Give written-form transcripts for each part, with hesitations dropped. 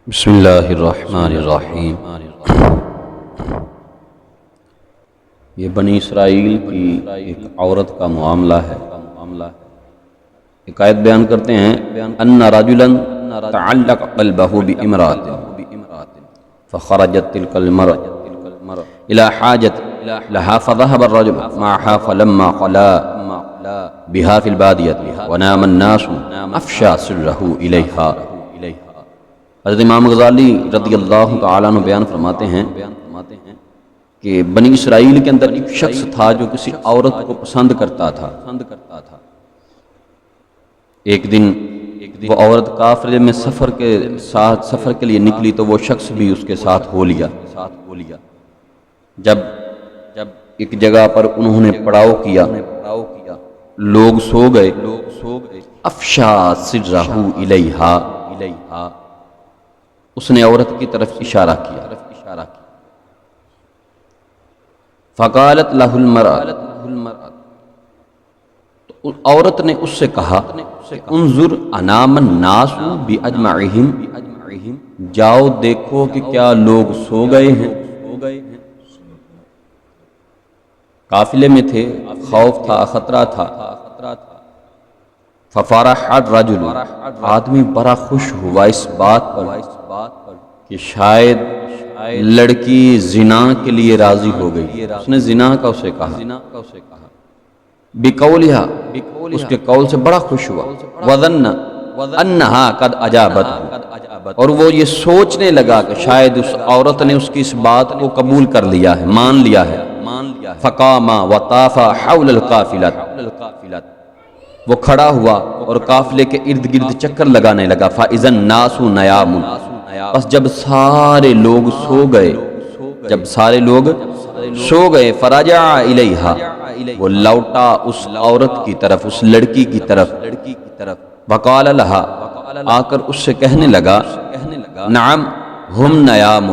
بسم اللہ الرحمن الرحیم۔ یہ بنی اسرائیل کی ایک عورت کا معاملہ ہے۔ ایک آیت بیان کرتے ہیں ان رجلا تعلق قلبہ بامرأۃ فخرجت تلك المرأة الى حاجت لها فذهب الرجل معها فلما خلا بها في البادية ونام الناس افشى سره إليها۔ حضرت امام غزالی رضی اللہ تعالیٰ عنہ بیان فرماتے ہیں کہ بنی اسرائیل کے اندر ایک شخص تھا جو کسی عورت کو پسند کرتا تھا۔ ایک دن وہ عورت قافلے میں سفر کے لیے نکلی تو وہ شخص بھی اس کے ساتھ ہو لیا۔ جب ایک جگہ پر انہوں نے پڑاؤ کیا، لوگ سو گئے، افشا سرہ الیہا، اس نے عورت کی طرف اشارہ کیا۔ فقالت لہ المرأة، تو عورت نے اس سے کہا انظر انام الناس باجمعہم، جاؤ دیکھو کہ کیا لوگ سو گئے ہیں۔ قافلے میں تھے، خوف تھا، خطرہ تھا۔ ففرح الرجل، آدمی بڑا خوش ہوا اس بات پر کہ شاید لڑکی زنا کے لیے راضی ہو گئی۔ اس نے زنا کا اسے کہا، بقولہا، اس کے قول سے بڑا خوش ہوا۔ وظن انہا قد اجابت، اور وہ یہ سوچنے لگا کہ شاید اس عورت نے اس کی اس بات کو قبول کر لیا ہے، مان لیا ہے۔ فقام وطاف حول القافلۃ، وہ کھڑا ہوا اور قافلے کے ارد گرد چکر لگانے لگا۔ فاذا الناس نیام، بس جب سارے لوگ سو گئے، فرجع الیہا، وہ لوٹا اس عورت کی طرف، اس لڑکی کی طرف۔ وقال لہا، آ کر اس سے کہنے لگا نعم ہم نیام،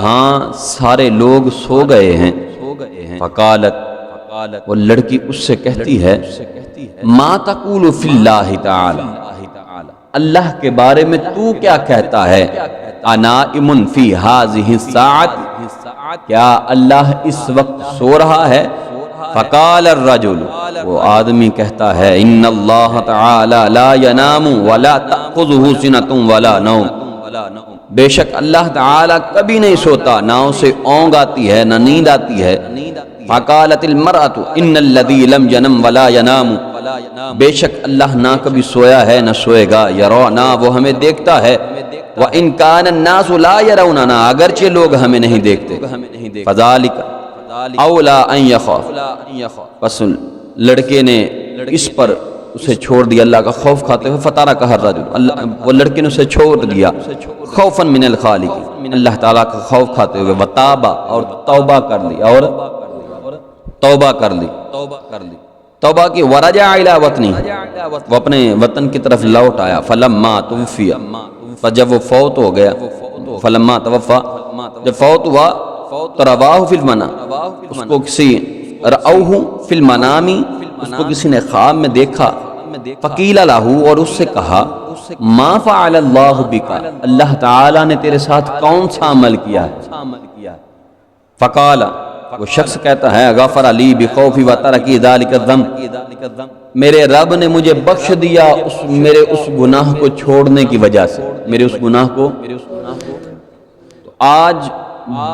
ہاں سارے لوگ سو گئے ہیں۔ فقالت، وہ لڑکی اس سے کہتی ہے ما تقول فی اللہ تعالی، اللہ کے بارے میں تو کیا کہتا ہے؟ انائم فی ہذہ الساعۃ، کیا اللہ اس وقت سو رہا ہے؟ فقال الرجل، وہ آدمی کہتا ہے ان اللہ تعالی لا ینام ولا تأخذہ سنۃ ولا نوم، بے شک اللہ تعالی کبھی نہیں سوتا، نہ اسے اونگ آتی ہے نہ نیند آتی ہے۔ فقالت المرأة ان الذی لم ینم ولا ینام، بے شک اللہ نہ کبھی سویا ہے نہ سوئے گا، یرونا، وہ ہمیں دیکھتا ہے، وَإِن كَانَ النَّاسُ لَا يَرَوْنَنَا، اگرچہ لوگ ہمیں نہیں دیکھتے۔ فَذَلِكَ أَوْلَىٰ أَن يَخَافَ، پس لڑکے نے اس پر اسے چھوڑ دیا اللہ کا خوف کھاتے ہوئے۔ فَتَرَكَهَا الرَّجُلُ، وہ لڑکے نے اسے چھوڑ دیا خَوْفًا مِنَ الْخَالِقِ، اللہ تعالیٰ کا خوف کھاتے ہوئے۔ وَتَابَ، اور توبہ کر لی، اور توبہ کر لی، توبہ کی۔ ورجع الی وطنی، وہ اپنے وطن کی طرف لوٹ آیا۔ فلما توفی، جب وہ فوت ہو گیا، فلما توفا، جب فوت ہوا، تو رواہ فی المنام، اس کو کسی رأوہ فی المنام، اس کو کسی نے خواب میں دیکھا۔ فقیل لہ، اور اس سے کہا ما فعل اللہ بک، اللہ تعالیٰ نے تیرے ساتھ کون سا عمل کیا ہے؟ فقال، وہ شخص کہتا ہے غفر لی بخوفی وترکی ذلک الذنب، میرے رب نے مجھے بخش دیا میرے اس گناہ کو چھوڑنے کی وجہ سے، میرے اس گناہ کو۔ تو آج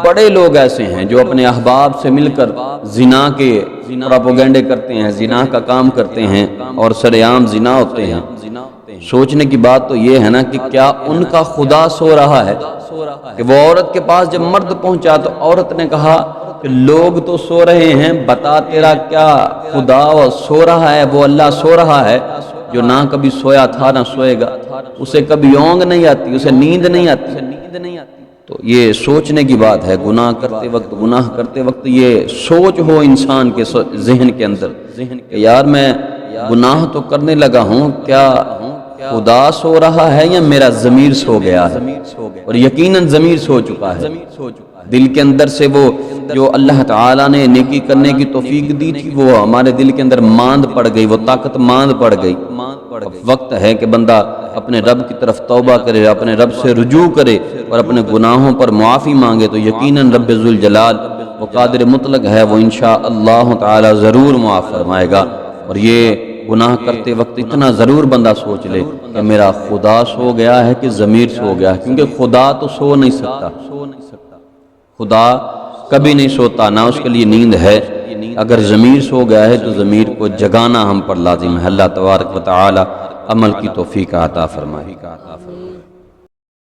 بڑے لوگ ایسے ہیں جو اپنے احباب سے مل کر زنا کے پروپیگنڈے کرتے ہیں، زنا کا کام کرتے ہیں اور سرعام زنا ہوتے ہیں۔ سوچنے کی بات تو یہ ہے نا کہ کیا ان کا خدا سو رہا ہے؟ کہ وہ عورت کے پاس جب مرد پہنچا تو عورت نے کہا کہ لوگ تو سو رہے ہیں، بتا تیرا کیا خدا سو رہا ہے؟ وہ اللہ سو رہا ہے جو نہ کبھی سویا تھا نہ سوئے گا، اسے کبھی اونگ نہیں آتی، اسے نیند نہیں آتی۔ تو یہ سوچنے کی بات ہے، گناہ کرتے وقت یہ سوچ ہو انسان کے ذہن کے اندر کہ یار میں گناہ تو کرنے لگا ہوں، کیا خدا سو رہا ہے یا میرا ضمیر سو گیا ہے؟ اور یقیناً ضمیر سو چکا ہے۔ دل کے اندر سے وہ جو اللہ تعالیٰ نے نیکی کرنے کی توفیق دی تھی وہ ہمارے دل کے اندر ماند پڑ گئی، وہ طاقت ماند پڑ گئی۔ وقت ہے کہ بندہ اپنے رب کی طرف توبہ کرے، اپنے رب سے رجوع کرے اور اپنے گناہوں پر معافی مانگے تو یقیناً رب ذوالجلال وہ قادر مطلق ہے، وہ انشاءاللہ تعالی ضرور معاف فرمائے گا۔ اور یہ گناہ کرتے وقت اتنا ضرور بندہ سوچ لے کہ میرا خدا سو گیا ہے کہ ضمیر سو گیا ہے، کیونکہ خدا تو سو نہیں سکتا، خدا کبھی نہیں سوتا، نہ اس کے لیے نیند ہے۔ اگر ضمیر سو گیا ہے تو ضمیر کو جگانا ہم پر لازم ہے۔ اللہ تبارک و تعالی عمل کی توفیق عطا فرمائے۔